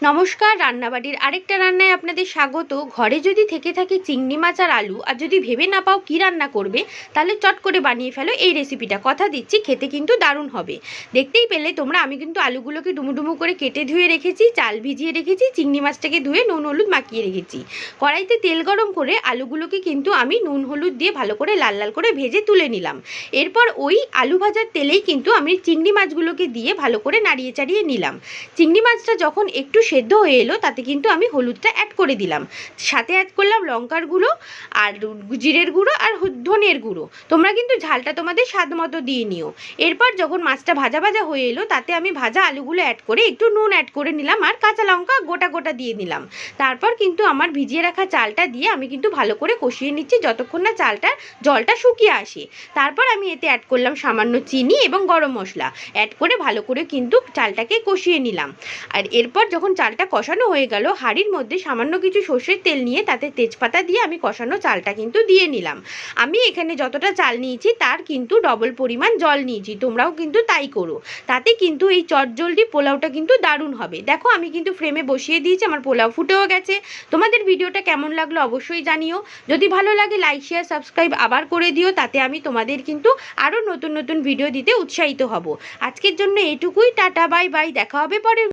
নমস্কার, রান্নাবাড়ির আরেকটা রান্নায় আপনাদের স্বাগত। ঘরে যদি থেকে থাকে চিংড়ি মাছ আর আলু, আর যদি ভেবে না পাও কী রান্না করবে, তাহলে চট করে বানিয়ে ফেলো এই রেসিপিটা। কথা দিচ্ছি খেতে কিন্তু দারুণ হবে। দেখতেই পেলে তোমরা, আমি কিন্তু আলুগুলোকে ডুমু করে কেটে ধুয়ে রেখেছি, চাল ভিজিয়ে রেখেছি, চিংড়ি মাছটাকে ধুয়ে নুন হলুদ মাখিয়ে রেখেছি। কড়াইতে তেল গরম করে আলুগুলোকে কিন্তু আমি নুন হলুদ দিয়ে ভালো করে লাল লাল করে ভেজে তুলে নিলাম। এরপর ওই আলু ভাজার তেলেই কিন্তু আমি চিংড়ি মাছগুলোকে দিয়ে ভালো করে নাড়িয়ে চাড়িয়ে নিলাম। চিংড়ি মাছটা যখন একটু সেদ্ধ হয়ে এলো, তাতে কিন্তু আমি হলুদটা অ্যাড করে দিলাম, সাথে অ্যাড করলাম লঙ্কার গুঁড়ো আর জিরের গুঁড়ো আর ধনের গুঁড়ো। তোমরা কিন্তু ঝালটা তোমাদের স্বাদ মতো দিয়ে নিও। এরপর যখন মাছটা ভাজা ভাজা হয়ে এলো, তাতে আমি ভাজা আলুগুলো অ্যাড করে একটু নুন অ্যাড করে নিলাম আর কাঁচা লঙ্কা গোটা গোটা দিয়ে নিলাম। তারপর কিন্তু আমার ভিজিয়ে রাখা চালটা দিয়ে আমি কিন্তু ভালো করে কষিয়ে নিচ্ছি যতক্ষণ না চালটার জলটা শুকিয়ে আসে। তারপর আমি এতে অ্যাড করলাম সামান্য চিনি এবং গরম মশলা অ্যাড করে ভালো করে কিন্তু চালটাকে কষিয়ে নিলাম। আর এরপর যখন চালটা কষানো হয়ে গেল, হাঁড়ির মধ্যে সামান্য কিছু সর্ষের তেল নিয়ে তাতে তেজপাতা দিয়ে আমি কষানো চালটা কিন্তু দিয়ে নিলাম। আমি এখানে যতটা চাল নিয়েছি তার কিন্তু ডবল পরিমাণ জল নিয়েছি, তোমরাও কিন্তু তাই করো। তাতে কিন্তু এই চটজলদি পোলাওটা কিন্তু দারুণ হবে। দেখো আমি কিন্তু ফ্রেমে বসিয়ে দিয়েছি, আমার পোলাও ফুটেও গেছে। তোমাদের ভিডিওটা কেমন লাগলো অবশ্যই জানিও। যদি ভালো লাগে লাইক শেয়ার সাবস্ক্রাইব আবার করে দিও, তাতে আমি তোমাদের কিন্তু আরও নতুন নতুন ভিডিও দিতে উৎসাহিত হব। আজকের জন্য এটুকুই, টাটা বাই বাই, দেখা হবে পরে।